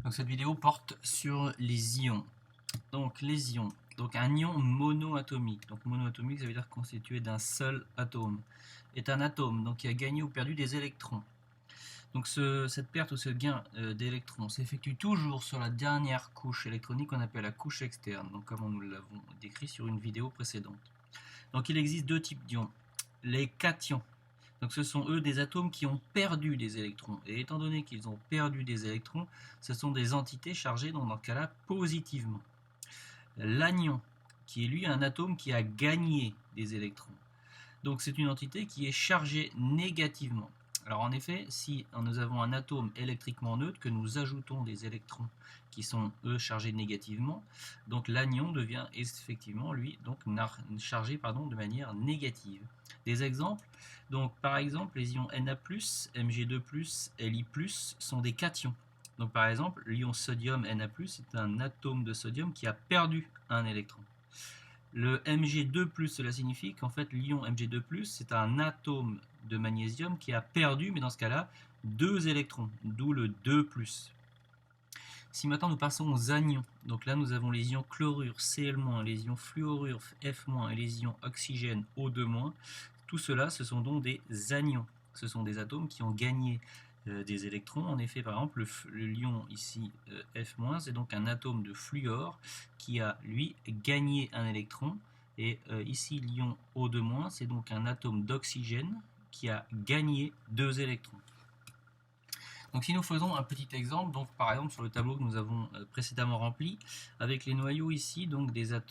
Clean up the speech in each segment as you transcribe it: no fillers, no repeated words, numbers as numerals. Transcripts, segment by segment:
Donc cette vidéo porte sur les ions. Donc les ions. Donc un ion monoatomique. Donc monoatomique, ça veut dire constitué d'un seul atome. Est un atome donc qui a gagné ou perdu des électrons. Donc cette perte ou ce gain d'électrons s'effectue toujours sur la dernière couche électronique qu'on appelle la couche externe. Donc comme nous l'avons décrit sur une vidéo précédente. Donc il existe deux types d'ions. Les cations. Donc ce sont eux des atomes qui ont perdu des électrons. Et étant donné qu'ils ont perdu des électrons, ce sont des entités chargées dans ce cas-là positivement. L'anion, qui est lui un atome qui a gagné des électrons. Donc c'est une entité qui est chargée négativement. Alors en effet, si nous avons un atome électriquement neutre, que nous ajoutons des électrons qui sont eux chargés négativement, donc l'anion devient effectivement lui donc chargé de manière négative. Des exemples, donc par exemple les ions Na+, Mg2+, Li+, sont des cations. Donc par exemple l'ion sodium Na+, c'est un atome de sodium qui a perdu un électron. Le Mg2+, cela signifie qu'en fait l'ion Mg2+, c'est un atome de magnésium qui a perdu, mais dans ce cas-là, 2 électrons, d'où le 2+. Si maintenant nous passons aux anions, donc là nous avons les ions chlorure Cl-, les ions fluorure F-, et les ions oxygène O2-, tout cela ce sont donc des anions. Ce sont des atomes qui ont gagné des électrons. En effet, par exemple, l'ion ici F-, c'est donc un atome de fluor qui a, lui, gagné un électron. Et ici, l'ion O2-, c'est donc un atome d'oxygène qui a gagné 2 électrons. Donc si nous faisons un petit exemple, donc par exemple sur le tableau que nous avons précédemment rempli, avec les noyaux ici, donc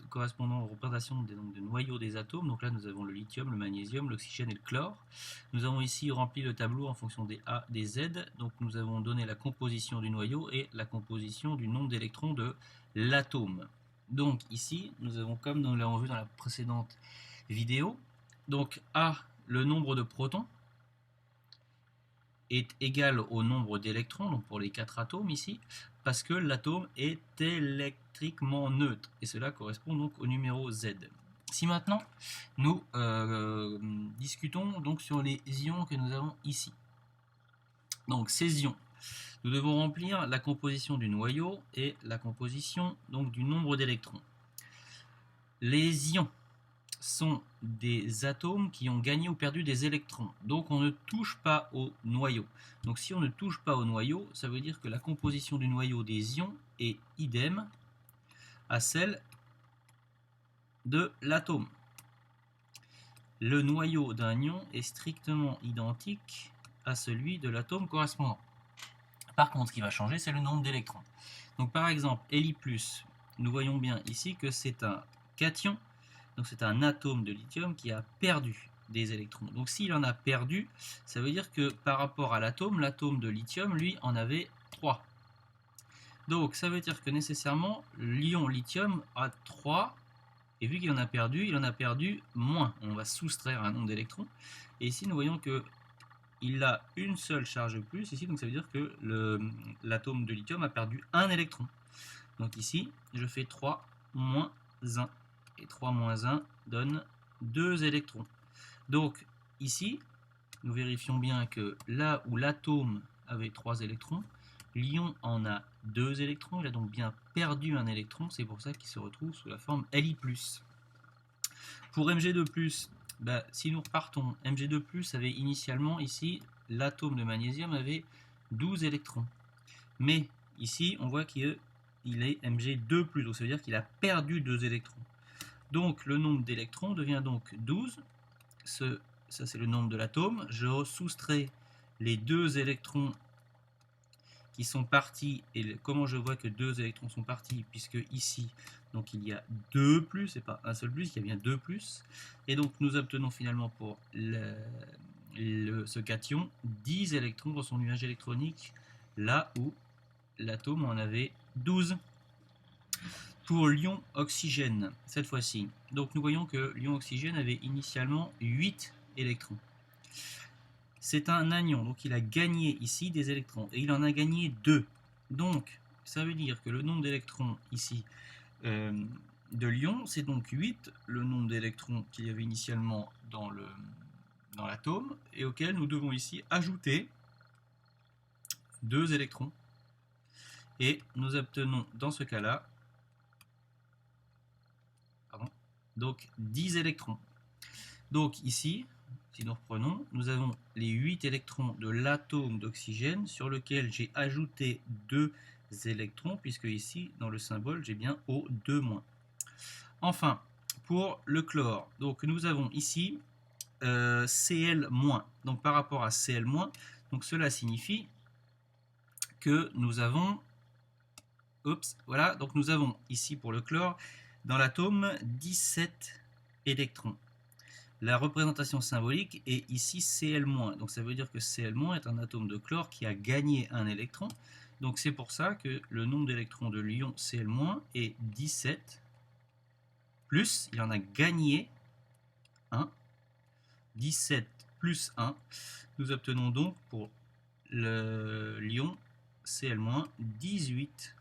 correspondant aux représentations des noyaux des atomes, donc là nous avons le lithium, le magnésium, l'oxygène et le chlore. Nous avons ici rempli le tableau en fonction des A, des Z, donc nous avons donné la composition du noyau et la composition du nombre d'électrons de l'atome. Donc ici, nous avons, comme nous l'avons vu dans la précédente vidéo, donc A, le nombre de protons, est égal au nombre d'électrons, donc pour les 4 atomes ici, parce que l'atome est électriquement neutre, et cela correspond donc au numéro Z. Si maintenant nous discutons donc sur les ions que nous avons ici, donc ces ions, nous devons remplir la composition du noyau et la composition donc du nombre d'électrons. Les ions sont des atomes qui ont gagné ou perdu des électrons. Donc on ne touche pas au noyau. Donc si on ne touche pas au noyau, ça veut dire que la composition du noyau des ions est idem à celle de l'atome. Le noyau d'un ion est strictement identique à celui de l'atome correspondant. Par contre, ce qui va changer, c'est le nombre d'électrons. Donc par exemple, Li+, nous voyons bien ici que c'est un cation. Donc c'est un atome de lithium qui a perdu des électrons. Donc s'il en a perdu, ça veut dire que par rapport à l'atome de lithium, lui, en avait 3. Donc ça veut dire que nécessairement, l'ion lithium a 3, et vu qu'il en a perdu moins. On va soustraire un nombre d'électrons. Et ici, nous voyons que il a une seule charge plus ici, donc ça veut dire que l'atome de lithium a perdu un électron. Donc ici, je fais 3 moins 1. Et 3 moins 1 donne 2 électrons. Donc ici, nous vérifions bien que là où l'atome avait 3 électrons, l'ion en a 2 électrons, il a donc bien perdu un électron, c'est pour ça qu'il se retrouve sous la forme Li+. Pour Mg2+, si nous repartons, Mg2+, avait initialement ici, l'atome de magnésium avait 12 électrons. Mais ici, on voit qu'il est Mg2+, donc ça veut dire qu'il a perdu 2 électrons. Donc le nombre d'électrons devient donc 12. Ça c'est le nombre de l'atome. Je soustrais les 2 électrons qui sont partis. Et comment je vois que 2 électrons sont partis? Puisque ici, donc il y a 2 plus, et pas un seul plus, il y a bien 2 plus. Et donc nous obtenons finalement pour ce cation 10 électrons dans son nuage électronique, là où l'atome en avait 12. Pour l'ion oxygène, cette fois-ci, donc nous voyons que l'ion oxygène avait initialement 8 électrons. C'est un anion, donc il a gagné ici des électrons, et il en a gagné 2. Donc, ça veut dire que le nombre d'électrons ici de l'ion, c'est donc 8, le nombre d'électrons qu'il y avait initialement dans l'atome, et auquel nous devons ici ajouter 2 électrons. Et nous obtenons dans ce cas-là donc 10 électrons. Donc ici, si nous reprenons, nous avons les 8 électrons de l'atome d'oxygène sur lequel j'ai ajouté 2 électrons, puisque ici, dans le symbole, j'ai bien O2-. Enfin, pour le chlore, donc nous avons ici Cl-. Donc par rapport à Cl-, donc cela signifie que nous avons, voilà, donc nous avons ici pour le chlore, dans l'atome, 17 électrons. La représentation symbolique est ici Cl-. Donc ça veut dire que Cl- est un atome de chlore qui a gagné un électron. Donc c'est pour ça que le nombre d'électrons de l'ion Cl- est 17, plus, il en a gagné 1, 17 plus 1. Nous obtenons donc pour l'ion Cl-, 18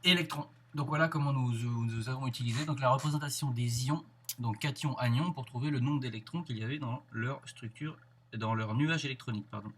électrons. Donc voilà comment nous avons utilisé donc la représentation des ions, donc cation, anion, pour trouver le nombre d'électrons qu'il y avait dans leur structure, dans leur nuage électronique, pardon.